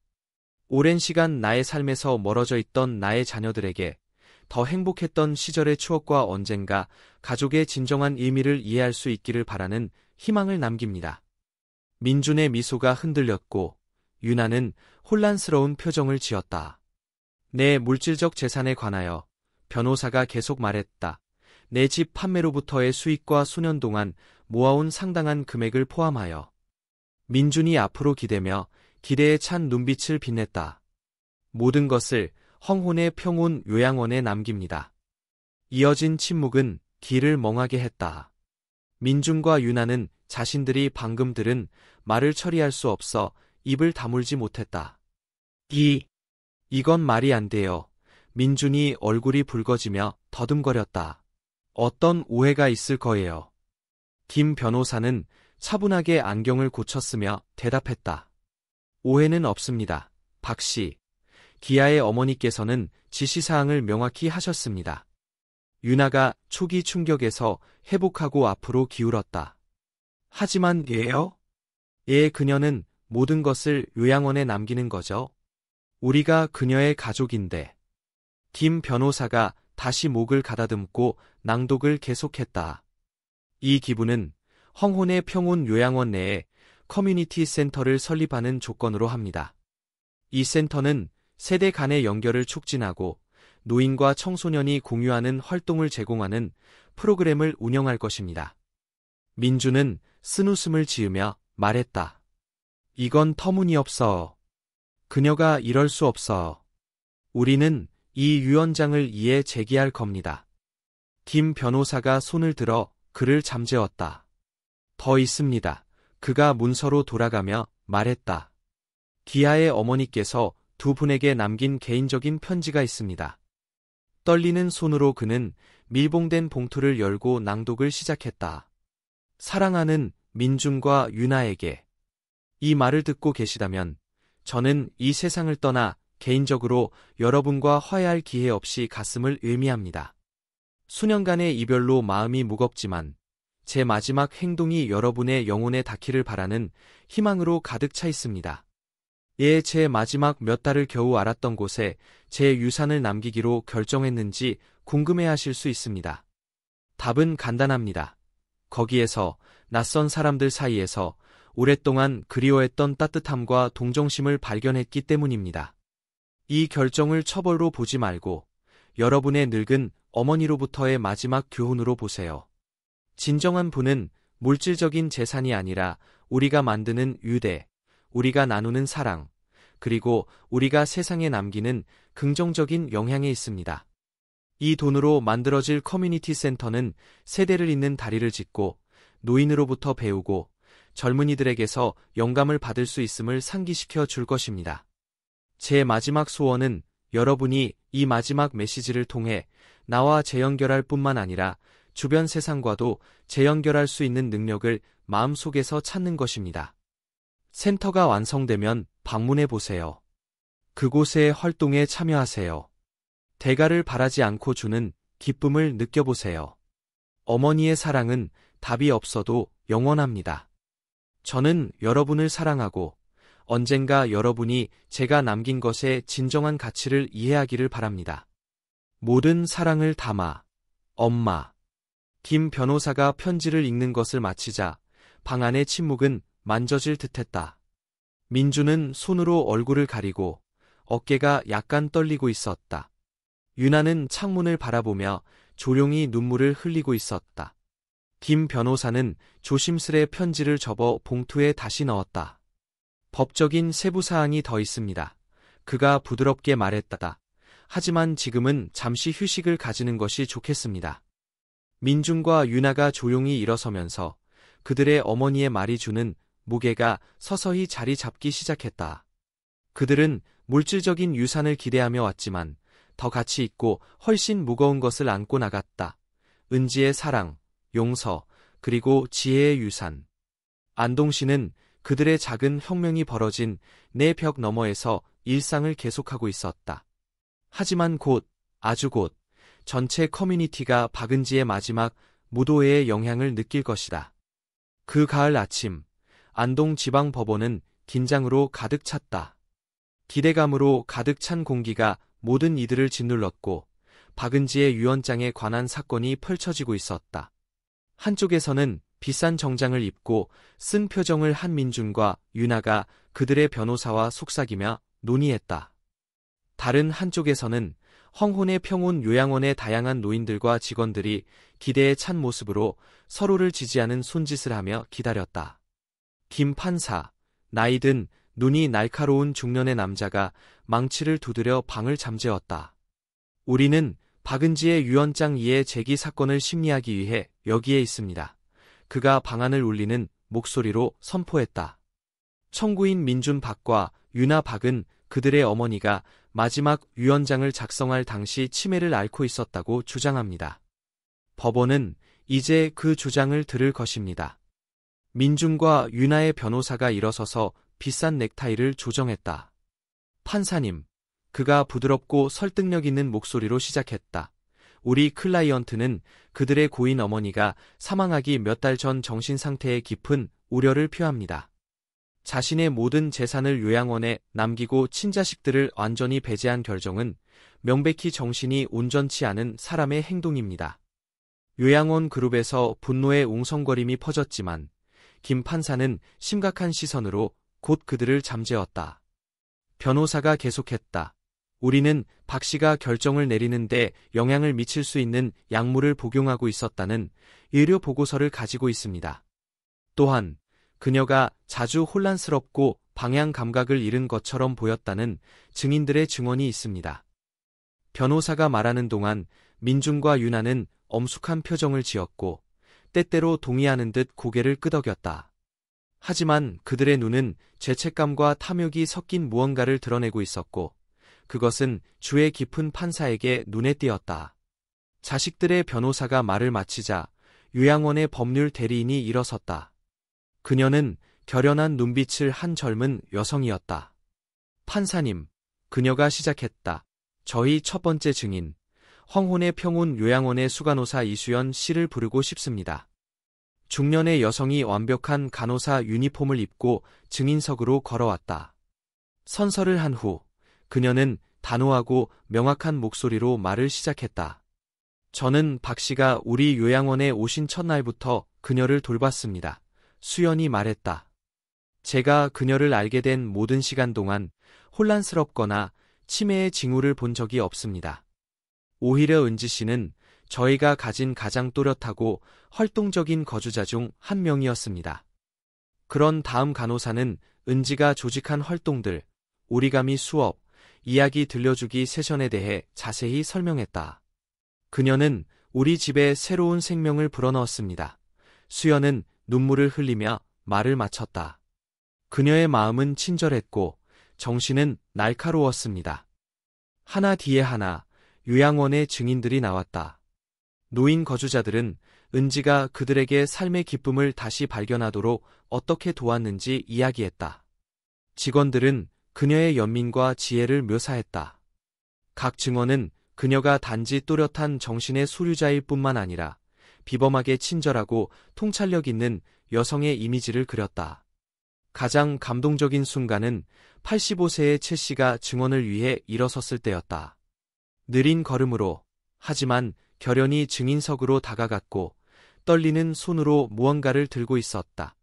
오랜 시간 나의 삶에서 멀어져 있던 나의 자녀들에게 더 행복했던 시절의 추억과 언젠가 가족의 진정한 의미를 이해할 수 있기를 바라는 희망을 남깁니다. 민준의 미소가 흔들렸고 유나는 혼란스러운 표정을 지었다. 내 물질적 재산에 관하여 변호사가 계속 말했다. 내 집 판매로부터의 수익과 수년 동안 모아온 상당한 금액을 포함하여. 민준이 앞으로 기대며 기대에 찬 눈빛을 빛냈다. 모든 것을 헝혼의 평온 요양원에 남깁니다. 이어진 침묵은 귀를 멍하게 했다. 민준과 유나는 자신들이 방금 들은 말을 처리할 수 없어 입을 다물지 못했다. 이건 말이 안 돼요. 민준이 얼굴이 붉어지며 더듬거렸다. 어떤 오해가 있을 거예요. 김 변호사는 차분하게 안경을 고쳤으며 대답했다. 오해는 없습니다. 박 씨. 기아의 어머니께서는 지시사항을 명확히 하셨습니다. 유나가 초기 충격에서 회복하고 앞으로 기울었다. 하지만 예요? 예, 그녀는 모든 것을 요양원에 남기는 거죠. 우리가 그녀의 가족인데. 김 변호사가 다시 목을 가다듬고 낭독을 계속했다. 이 기부는 헝혼의 평온 요양원 내에 커뮤니티 센터를 설립하는 조건으로 합니다. 이 센터는 세대 간의 연결을 촉진하고 노인과 청소년이 공유하는 활동을 제공하는 프로그램을 운영할 것입니다. 민주는 쓴웃음을 지으며 말했다. 이건 터무니없어. 그녀가 이럴 수 없어. 우리는 이 위원장을 이에 제기할 겁니다. 김 변호사가 손을 들어 그를 잠재웠다. 더 있습니다. 그가 문서로 돌아가며 말했다. 기아의 어머니께서 두 분에게 남긴 개인적인 편지가 있습니다. 떨리는 손으로 그는 밀봉된 봉투를 열고 낭독을 시작했다. 사랑하는 민준과 유나에게. 이 말을 듣고 계시다면 저는 이 세상을 떠나 개인적으로 여러분과 화해할 기회 없이 갔음을 의미합니다. 수년간의 이별로 마음이 무겁지만 제 마지막 행동이 여러분의 영혼에 닿기를 바라는 희망으로 가득 차 있습니다. 예, 제 마지막 몇 달을 겨우 알았던 곳에 제 유산을 남기기로 결정했는지 궁금해하실 수 있습니다. 답은 간단합니다. 거기에서 낯선 사람들 사이에서 오랫동안 그리워했던 따뜻함과 동정심을 발견했기 때문입니다. 이 결정을 처벌로 보지 말고 여러분의 늙은 어머니로부터의 마지막 교훈으로 보세요. 진정한 부는 물질적인 재산이 아니라 우리가 만드는 유대, 우리가 나누는 사랑, 그리고 우리가 세상에 남기는 긍정적인 영향에 있습니다. 이 돈으로 만들어질 커뮤니티 센터는 세대를 잇는 다리를 짓고 노인으로부터 배우고 젊은이들에게서 영감을 받을 수 있음을 상기시켜 줄 것입니다. 제 마지막 소원은 여러분이 이 마지막 메시지를 통해 나와 재연결할 뿐만 아니라 주변 세상과도 재연결할 수 있는 능력을 마음속에서 찾는 것입니다. 센터가 완성되면 방문해 보세요. 그곳의 활동에 참여하세요. 대가를 바라지 않고 주는 기쁨을 느껴보세요. 어머니의 사랑은 답이 없어도 영원합니다. 저는 여러분을 사랑하고 언젠가 여러분이 제가 남긴 것의 진정한 가치를 이해하기를 바랍니다. 모든 사랑을 담아, 엄마. 김 변호사가 편지를 읽는 것을 마치자 방 안의 침묵은 만져질 듯했다. 민주는 손으로 얼굴을 가리고 어깨가 약간 떨리고 있었다. 유나는 창문을 바라보며 조용히 눈물을 흘리고 있었다. 김 변호사는 조심스레 편지를 접어 봉투에 다시 넣었다. 법적인 세부사항이 더 있습니다. 그가 부드럽게 말했다. 하지만 지금은 잠시 휴식을 가지는 것이 좋겠습니다. 민준과 유나가 조용히 일어서면서 그들의 어머니의 말이 주는 무게가 서서히 자리 잡기 시작했다. 그들은 물질적인 유산을 기대하며 왔지만 더 가치 있고 훨씬 무거운 것을 안고 나갔다. 은지의 사랑, 용서, 그리고 지혜의 유산. 안동시는 그들의 작은 혁명이 벌어진 내 벽 너머에서 일상을 계속하고 있었다. 하지만 곧, 아주 곧, 전체 커뮤니티가 박은지의 마지막 무도회의 영향을 느낄 것이다. 그 가을 아침, 안동지방법원은 긴장으로 가득 찼다. 기대감으로 가득 찬 공기가 모든 이들을 짓눌렀고 박은지의 유언장에 관한 사건이 펼쳐지고 있었다. 한쪽에서는 비싼 정장을 입고 쓴 표정을 한 민준과 유나가 그들의 변호사와 속삭이며 논의했다. 다른 한쪽에서는 헝혼의 평온 요양원의 다양한 노인들과 직원들이 기대에 찬 모습으로 서로를 지지하는 손짓을 하며 기다렸다. 김 판사, 나이든 눈이 날카로운 중년의 남자가 망치를 두드려 방을 잠재웠다. 우리는 박은지의 유언장 이해 제기 사건을 심리하기 위해 여기에 있습니다. 그가 방안을 울리는 목소리로 선포했다. 청구인 민준 박과 유나 박은 그들의 어머니가 마지막 유언장을 작성할 당시 치매를 앓고 있었다고 주장합니다. 법원은 이제 그 주장을 들을 것입니다. 민준과 유나의 변호사가 일어서서 비싼 넥타이를 조정했다. 판사님, 그가 부드럽고 설득력 있는 목소리로 시작했다. 우리 클라이언트는 그들의 고인 어머니가 사망하기 몇 달 전 정신 상태에 깊은 우려를 표합니다. 자신의 모든 재산을 요양원에 남기고 친자식들을 완전히 배제한 결정은 명백히 정신이 온전치 않은 사람의 행동입니다. 요양원 그룹에서 분노의 웅성거림이 퍼졌지만 김 판사는 심각한 시선으로 곧 그들을 잠재웠다. 변호사가 계속했다. 우리는 박 씨가 결정을 내리는데 영향을 미칠 수 있는 약물을 복용하고 있었다는 의료 보고서를 가지고 있습니다. 또한 그녀가 자주 혼란스럽고 방향 감각을 잃은 것처럼 보였다는 증인들의 증언이 있습니다. 변호사가 말하는 동안 민준과 유나는 엄숙한 표정을 지었고 때때로 동의하는 듯 고개를 끄덕였다. 하지만 그들의 눈은 죄책감과 탐욕이 섞인 무언가를 드러내고 있었고 그것은 주의 깊은 판사에게 눈에 띄었다. 자식들의 변호사가 말을 마치자 요양원의 법률 대리인이 일어섰다. 그녀는 결연한 눈빛을 한 젊은 여성이었다. 판사님, 그녀가 시작했다. 저희 첫 번째 증인, 황혼의 평온 요양원의 수간호사 이수연 씨를 부르고 싶습니다. 중년의 여성이 완벽한 간호사 유니폼을 입고 증인석으로 걸어왔다. 선서를 한 후 그녀는 단호하고 명확한 목소리로 말을 시작했다. 저는 박 씨가 우리 요양원에 오신 첫날부터 그녀를 돌봤습니다. 수연이 말했다. 제가 그녀를 알게 된 모든 시간 동안 혼란스럽거나 치매의 징후를 본 적이 없습니다. 오히려 은지 씨는 저희가 가진 가장 또렷하고 활동적인 거주자 중 한 명이었습니다. 그런 다음 간호사는 은지가 조직한 활동들, 오리가미 수업, 이야기 들려주기 세션에 대해 자세히 설명했다. 그녀는 우리 집에 새로운 생명을 불어넣었습니다. 수연은 눈물을 흘리며 말을 마쳤다. 그녀의 마음은 친절했고 정신은 날카로웠습니다. 하나 뒤에 하나 요양원의 증인들이 나왔다. 노인 거주자들은 은지가 그들에게 삶의 기쁨을 다시 발견하도록 어떻게 도왔는지 이야기했다. 직원들은 그녀의 연민과 지혜를 묘사했다. 각 증언은 그녀가 단지 또렷한 정신의 소유자일 뿐만 아니라 비범하게 친절하고 통찰력 있는 여성의 이미지를 그렸다. 가장 감동적인 순간은 85세의 최 씨가 증언을 위해 일어섰을 때였다. 느린 걸음으로, 하지만 결연히 증인석으로 다가갔고 떨리는 손으로 무언가를 들고 있었다.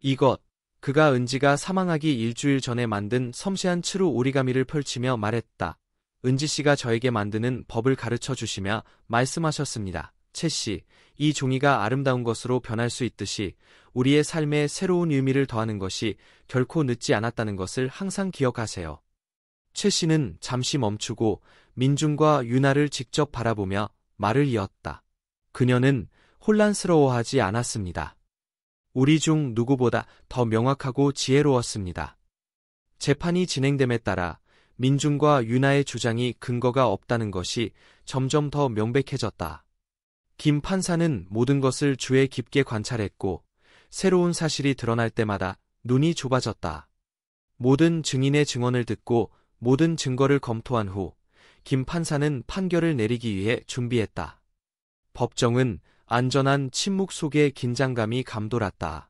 이것, 그가 은지가 사망하기 일주일 전에 만든 섬세한 츠루 오리가미를 펼치며 말했다. 은지 씨가 저에게 만드는 법을 가르쳐 주시며 말씀하셨습니다. 채 씨, 이 종이가 아름다운 것으로 변할 수 있듯이 우리의 삶에 새로운 의미를 더하는 것이 결코 늦지 않았다는 것을 항상 기억하세요. 채 씨는 잠시 멈추고 민준과 유나를 직접 바라보며 말을 이었다. 그녀는 혼란스러워하지 않았습니다. 우리 중 누구보다 더 명확하고 지혜로웠습니다. 재판이 진행됨에 따라 민준과 유나의 주장이 근거가 없다는 것이 점점 더 명백해졌다. 김 판사는 모든 것을 주의 깊게 관찰했고 새로운 사실이 드러날 때마다 눈이 좁아졌다. 모든 증인의 증언을 듣고 모든 증거를 검토한 후 김 판사는 판결을 내리기 위해 준비했다. 법정은 안전한 침묵 속에 긴장감이 감돌았다.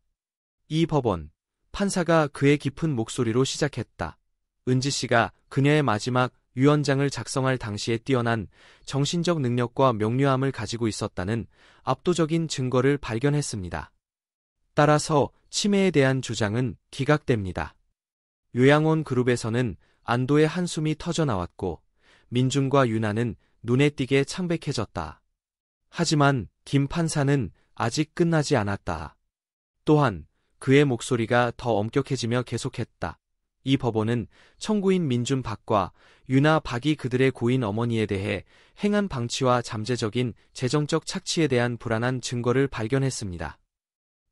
이 법원, 판사가 그의 깊은 목소리로 시작했다. 은지 씨가 그녀의 마지막 유언장을 작성할 당시에 뛰어난 정신적 능력과 명료함을 가지고 있었다는 압도적인 증거를 발견했습니다. 따라서 치매에 대한 주장은 기각됩니다. 요양원 그룹에서는 안도의 한숨이 터져나왔고 민준과 유나는 눈에 띄게 창백해졌다. 하지만 김 판사는 아직 끝나지 않았다. 또한 그의 목소리가 더 엄격해지며 계속했다. 이 법원은 청구인 민준 박과 유나 박이 그들의 고인 어머니에 대해 행한 방치와 잠재적인 재정적 착취에 대한 불안한 증거를 발견했습니다.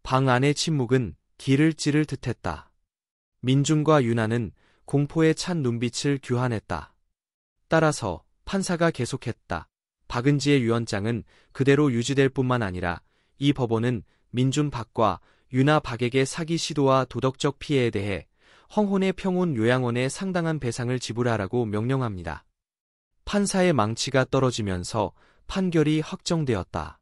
방 안의 침묵은 길을 찌를 듯했다. 민준과 유나는 공포에 찬 눈빛을 교환했다. 따라서 판사가 계속했다. 박은지의 유언장은 그대로 유지될 뿐만 아니라 이 법원은 민준 박과 유나 박에게 사기 시도와 도덕적 피해에 대해 황혼의 평온 요양원에 상당한 배상을 지불하라고 명령합니다. 판사의 망치가 떨어지면서 판결이 확정되었다.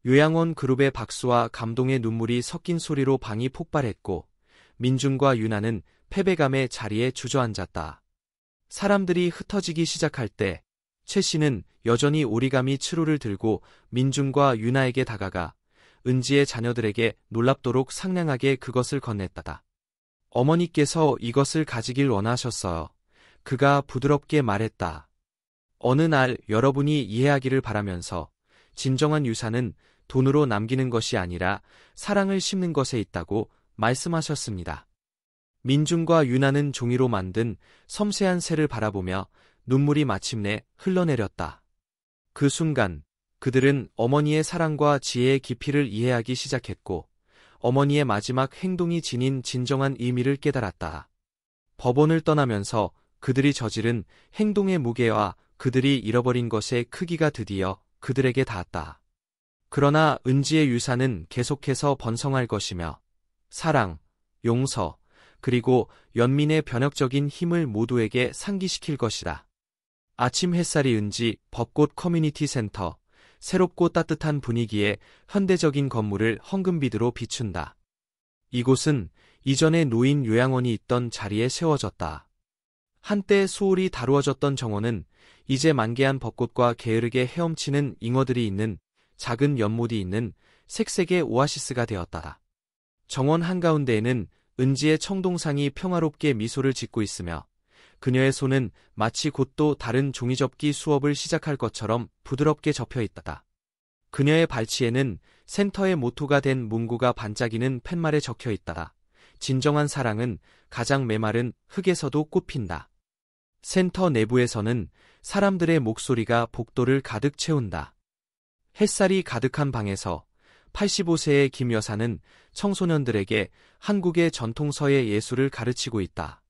요양원 그룹의 박수와 감동의 눈물이 섞인 소리로 방이 폭발했고 민준과 유나는 패배감에 자리에 주저앉았다. 사람들이 흩어지기 시작할 때 최 씨는 여전히 오리가미 츠루를 들고 민중과 유나에게 다가가 은지의 자녀들에게 놀랍도록 상냥하게 그것을 건넸다. 어머니께서 이것을 가지길 원하셨어요. 그가 부드럽게 말했다. 어느 날 여러분이 이해하기를 바라면서 진정한 유산은 돈으로 남기는 것이 아니라 사랑을 심는 것에 있다고 말씀하셨습니다. 민중과 유나는 종이로 만든 섬세한 새를 바라보며 눈물이 마침내 흘러내렸다. 그 순간 그들은 어머니의 사랑과 지혜의 깊이를 이해하기 시작했고 어머니의 마지막 행동이 지닌 진정한 의미를 깨달았다. 법원을 떠나면서 그들이 저지른 행동의 무게와 그들이 잃어버린 것의 크기가 드디어 그들에게 닿았다. 그러나 은지의 유산은 계속해서 번성할 것이며 사랑, 용서, 그리고 연민의 변혁적인 힘을 모두에게 상기시킬 것이다. 아침 햇살이 은지 벚꽃 커뮤니티 센터, 새롭고 따뜻한 분위기에 현대적인 건물을 황금빛으로 비춘다. 이곳은 이전에 노인 요양원이 있던 자리에 세워졌다. 한때 소홀히 다루어졌던 정원은 이제 만개한 벚꽃과 게으르게 헤엄치는 잉어들이 있는 작은 연못이 있는 색색의 오아시스가 되었다. 정원 한가운데에는 은지의 청동상이 평화롭게 미소를 짓고 있으며 그녀의 손은 마치 곧 또 다른 종이접기 수업을 시작할 것처럼 부드럽게 접혀 있다. 그녀의 발치에는 센터의 모토가 된 문구가 반짝이는 팻말에 적혀 있다. 진정한 사랑은 가장 메마른 흙에서도 꽃핀다. 센터 내부에서는 사람들의 목소리가 복도를 가득 채운다. 햇살이 가득한 방에서 85세의 김 여사는 청소년들에게 한국의 전통서의 예술을 가르치고 있다.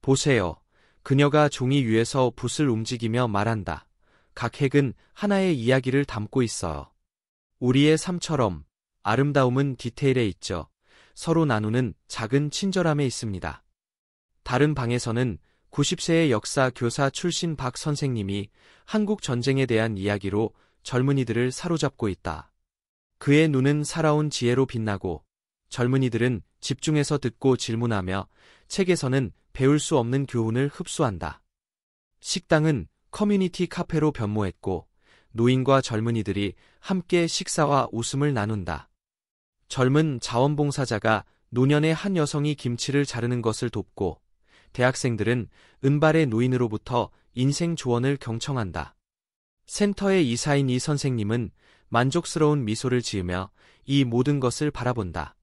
보세요. 그녀가 종이 위에서 붓을 움직이며 말한다. 각 획은 하나의 이야기를 담고 있어요. 우리의 삶처럼 아름다움은 디테일에 있죠. 서로 나누는 작은 친절함에 있습니다. 다른 방에서는 90세의 역사 교사 출신 박 선생님이 한국 전쟁에 대한 이야기로 젊은이들을 사로잡고 있다. 그의 눈은 살아온 지혜로 빛나고 젊은이들은 집중해서 듣고 질문하며 책에서는 배울 수 없는 교훈을 흡수한다. 식당은 커뮤니티 카페로 변모했고 노인과 젊은이들이 함께 식사와 웃음을 나눈다. 젊은 자원봉사자가 노년의 한 여성이 김치를 자르는 것을 돕고 대학생들은 은발의 노인으로부터 인생 조언을 경청한다. 센터의 이사인 이 선생님은 만족스러운 미소를 지으며 이 모든 것을 바라본다.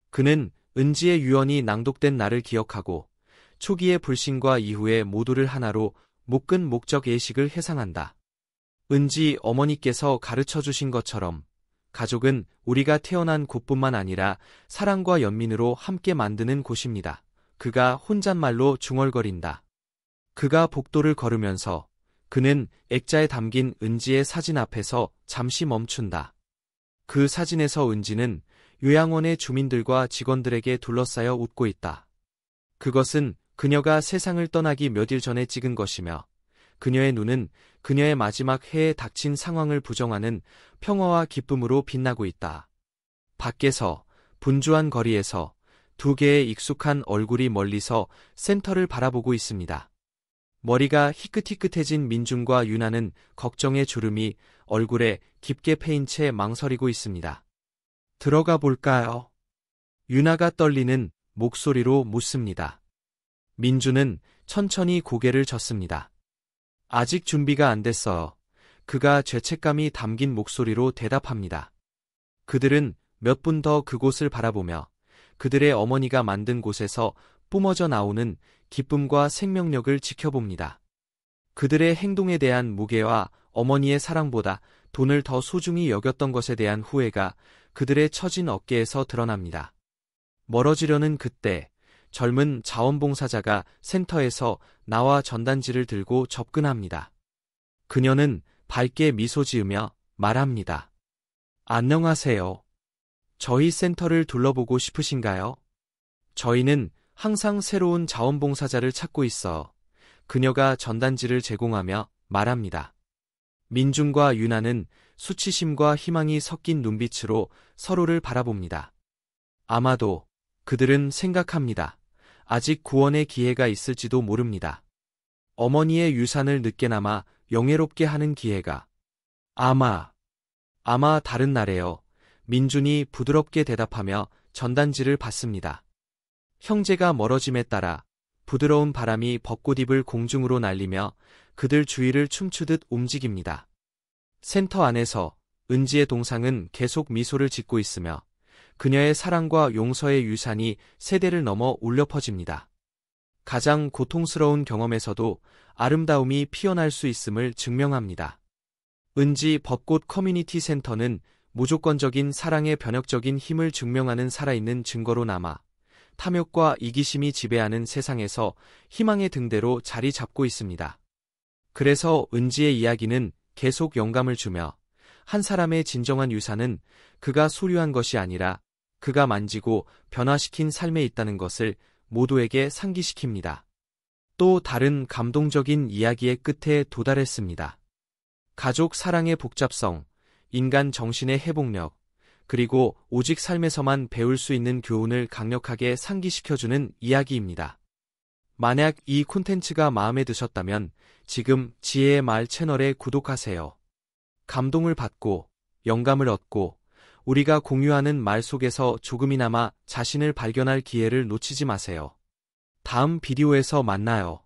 그는 은지의 유언이 낭독된 날을 기억하고 초기의 불신과 이후의 모두를 하나로 묶은 목적 예식을 회상한다. 은지 어머니께서 가르쳐 주신 것처럼 가족은 우리가 태어난 곳뿐만 아니라 사랑과 연민으로 함께 만드는 곳입니다. 그가 혼잣말로 중얼거린다. 그가 복도를 걸으면서 그는 액자에 담긴 은지의 사진 앞에서 잠시 멈춘다. 그 사진에서 은지는 요양원의 주민들과 직원들에게 둘러싸여 웃고 있다. 그것은 그녀가 세상을 떠나기 몇 일 전에 찍은 것이며 그녀의 눈은 그녀의 마지막 해에 닥친 상황을 부정하는 평화와 기쁨으로 빛나고 있다. 밖에서 분주한 거리에서 두 개의 익숙한 얼굴이 멀리서 센터를 바라보고 있습니다. 머리가 희끗희끗해진 민중과 유나는 걱정의 주름이 얼굴에 깊게 패인 채 망설이고 있습니다. 들어가 볼까요? 유나가 떨리는 목소리로 묻습니다. 민주는 천천히 고개를 젓습니다. 아직 준비가 안 됐어요. 그가 죄책감이 담긴 목소리로 대답합니다. 그들은 몇 분 더 그곳을 바라보며 그들의 어머니가 만든 곳에서 뿜어져 나오는 기쁨과 생명력을 지켜봅니다. 그들의 행동에 대한 무게와 어머니의 사랑보다 돈을 더 소중히 여겼던 것에 대한 후회가 그들의 처진 어깨에서 드러납니다. 멀어지려는 그때 젊은 자원봉사자가 센터에서 나와 전단지를 들고 접근합니다. 그녀는 밝게 미소 지으며 말합니다. 안녕하세요. 저희 센터를 둘러보고 싶으신가요? 저희는 항상 새로운 자원봉사자를 찾고 있어. 그녀가 전단지를 제공하며 말합니다. 민중과 유나는 수치심과 희망이 섞인 눈빛으로 서로를 바라봅니다. 아마도 그들은 생각합니다. 아직 구원의 기회가 있을지도 모릅니다. 어머니의 유산을 늦게나마 영예롭게 하는 기회가. 아마 다른 날에요. 민준이 부드럽게 대답하며 전단지를 받습니다. 형제가 멀어짐에 따라 부드러운 바람이 벚꽃잎을 공중으로 날리며 그들 주위를 춤추듯 움직입니다. 센터 안에서 은지의 동상은 계속 미소를 짓고 있으며 그녀의 사랑과 용서의 유산이 세대를 넘어 울려 퍼집니다. 가장 고통스러운 경험에서도 아름다움이 피어날 수 있음을 증명합니다. 은지 벚꽃 커뮤니티 센터는 무조건적인 사랑의 변혁적인 힘을 증명하는 살아있는 증거로 남아 탐욕과 이기심이 지배하는 세상에서 희망의 등대로 자리 잡고 있습니다. 그래서 은지의 이야기는 계속 영감을 주며 한 사람의 진정한 유산은 그가 소유한 것이 아니라 그가 만지고 변화시킨 삶에 있다는 것을 모두에게 상기시킵니다. 또 다른 감동적인 이야기의 끝에 도달했습니다. 가족 사랑의 복잡성, 인간 정신의 회복력, 그리고 오직 삶에서만 배울 수 있는 교훈을 강력하게 상기시켜주는 이야기입니다. 만약 이 콘텐츠가 마음에 드셨다면 지금 지혜의 말 채널에 구독하세요. 감동을 받고 영감을 얻고 우리가 공유하는 말 속에서 조금이나마 자신을 발견할 기회를 놓치지 마세요. 다음 비디오에서 만나요.